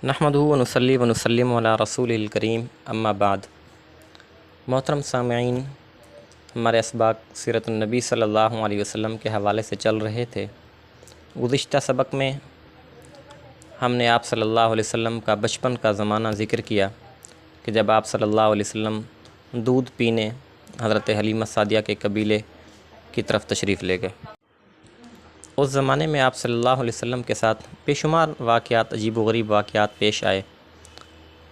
نحمدہ و نصلی و نسلم علی رسول الکریم اما بعد۔ محترم سامعین، ہمارے اسباق سیرت النبی صلی اللہ علیہ وسلم کے حوالے سے چل رہے تھے۔ گزشتہ سبق میں ہم نے آپ صلی اللہ علیہ وسلم کا بچپن کا زمانہ ذکر کیا کہ جب آپ صلی اللہ علیہ وسلم دودھ پینے حضرت حلیمہ سعدیہ کے قبیلے کی طرف تشریف لے گئے۔ اس زمانے میں آپ صلی اللہ علیہ وسلم کے ساتھ بے شمار واقعات، عجیب و غریب واقعات پیش آئے۔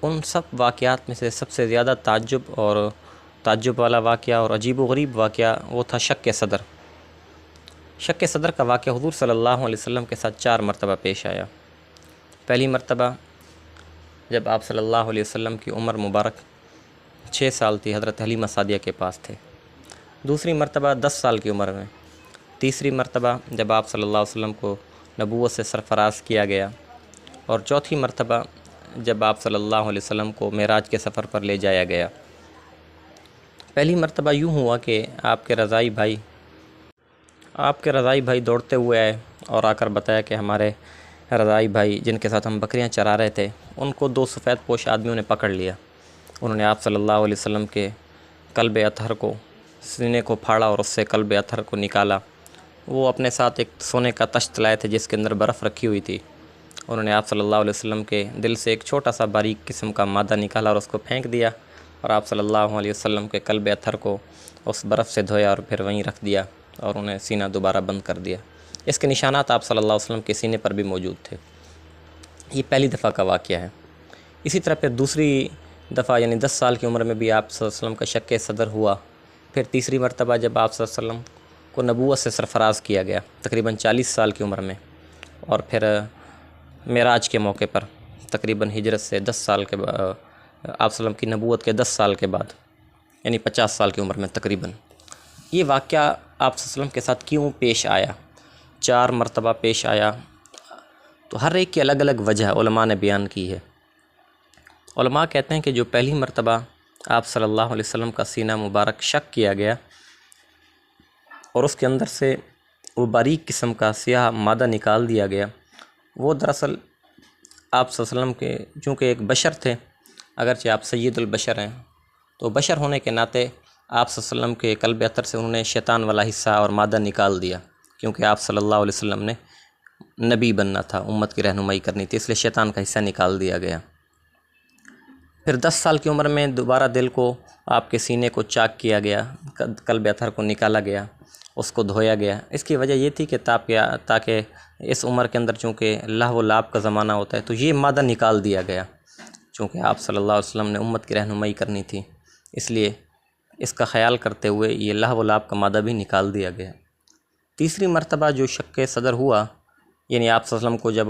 ان سب واقعات میں سے سب سے زیادہ تعجب والا واقعہ اور عجیب و غریب واقعہ وہ تھا شق صدر۔ شق صدر کا واقعہ حضور صلی اللہ علیہ وسلم کے ساتھ 4 مرتبہ پیش آیا۔ پہلی مرتبہ جب آپ صلی اللہ علیہ وسلم کی عمر مبارک 6 سال تھی، حضرت حلیمہ سعدیہ کے پاس تھے۔ دوسری مرتبہ 10 سال کی عمر میں۔ تیسری مرتبہ جب آپ صلی اللہ علیہ وسلم کو نبوت سے سرفراز کیا گیا، اور چوتھی مرتبہ جب آپ صلی اللہ علیہ وسلم کو معراج کے سفر پر لے جایا گیا۔ پہلی مرتبہ یوں ہوا کہ آپ کے رضائی بھائی دوڑتے ہوئے آئے اور آ کر بتایا کہ ہمارے رضائی بھائی جن کے ساتھ ہم بکریاں چرا رہے تھے، ان کو 2 سفید پوش آدمیوں نے پکڑ لیا۔ انہوں نے آپ صلی اللہ علیہ وسلم کے کلب اطہر کو، سینے کو پھاڑا اور اس سے کلب اطہر کو نکالا۔ وہ اپنے ساتھ ایک سونے کا تشت لائے تھے جس کے اندر برف رکھی ہوئی تھی۔ انہوں نے آپ صلی اللہ علیہ وسلم کے دل سے ایک چھوٹا سا باریک قسم کا مادہ نکالا اور اس کو پھینک دیا، اور آپ صلی اللہ علیہ وسلم کے کلب اطہر کو اس برف سے دھویا اور پھر وہیں رکھ دیا اور انہیں سینہ دوبارہ بند کر دیا۔ اس کے نشانات آپ صلی اللہ علیہ وسلم کے سینے پر بھی موجود تھے۔ یہ پہلی دفعہ کا واقعہ ہے۔ اسی طرح پھر دوسری دفعہ یعنی 10 سال کی عمر میں بھی آپ صلی اللہ علیہ وسلم کا شق صدر ہوا۔ پھر تیسری مرتبہ جب آپ صلی اللہ علیہ وسلم کو نبوت سے سرفراز کیا گیا تقریباً 40 سال کی عمر میں، اور پھر معراج کے موقع پر تقریباً ہجرت سے 10 سال کے بعد، آپ صلی اللہ علیہ وسلم کی نبوت کے 10 سال کے بعد یعنی 50 سال کی عمر میں تقریباً۔ یہ واقعہ آپ صلی اللہ علیہ وسلم کے ساتھ کیوں پیش آیا؟ 4 مرتبہ پیش آیا، تو ہر ایک کی الگ الگ وجہ علماء نے بیان کی ہے۔ علماء کہتے ہیں کہ جو پہلی مرتبہ آپ صلی اللہ علیہ وسلم کا سینہ مبارک شق کیا گیا اور اس کے اندر سے وہ باریک قسم کا سیاہ مادہ نکال دیا گیا، وہ دراصل آپ صلی اللہ علیہ وسلم کے چونکہ ایک بشر تھے، اگرچہ آپ سید البشر ہیں، تو بشر ہونے کے ناطے آپ صلی اللہ علیہ وسلم کے قلب اطہر سے انہوں نے شیطان والا حصہ اور مادہ نکال دیا، کیونکہ آپ صلی اللہ علیہ وسلم نے نبی بننا تھا، امت کی رہنمائی کرنی تھی، اس لیے شیطان کا حصہ نکال دیا گیا۔ پھر 10 سال کی عمر میں دوبارہ دل کو آپ کے سینے کو چاک کیا گیا، قلب اطہر کو نکالا گیا، اس کو دھویا گیا۔ اس کی وجہ یہ تھی کہ تاکہ اس عمر کے اندر چونکہ لہو و لعب کا زمانہ ہوتا ہے تو یہ مادہ نکال دیا گیا، چونکہ آپ صلی اللہ علیہ وسلم نے امت کی رہنمائی کرنی تھی، اس لیے اس کا خیال کرتے ہوئے یہ لہو و لعب کا مادہ بھی نکال دیا گیا۔ تیسری مرتبہ جو شق صدر ہوا، یعنی آپ صلی اللہ علیہ وسلم کو جب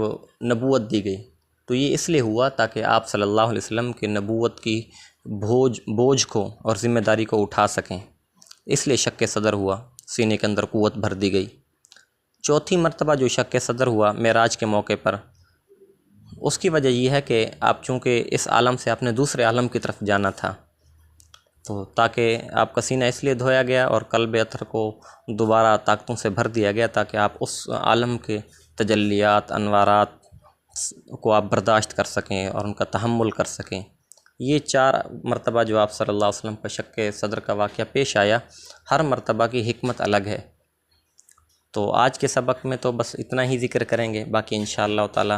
نبوت دی گئی، تو یہ اس لیے ہوا تاکہ آپ صلی اللہ علیہ وسلم کے نبوت کی بوجھ کو اور ذمہ داری کو اٹھا سکیں، اس لیے شق صدر ہوا، سینے کے اندر قوت بھر دی گئی۔ چوتھی مرتبہ جو شق صدر ہوا معراج کے موقع پر، اس کی وجہ یہ ہے کہ آپ چونکہ اس عالم سے آپ نے دوسرے عالم کی طرف جانا تھا، تو تاکہ آپ کا سینہ اس لیے دھویا گیا اور قلب اطہر کو دوبارہ طاقتوں سے بھر دیا گیا تاکہ آپ اس عالم کے تجلیات، انوارات کو آپ برداشت کر سکیں اور ان کا تحمل کر سکیں۔ یہ 4 مرتبہ جو آپ صلی اللہ علیہ وسلم کا شق صدر کا واقعہ پیش آیا، ہر مرتبہ کی حکمت الگ ہے۔ تو آج کے سبق میں تو بس اتنا ہی ذکر کریں گے، باقی انشاءاللہ تعالی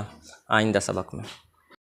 آئندہ سبق میں۔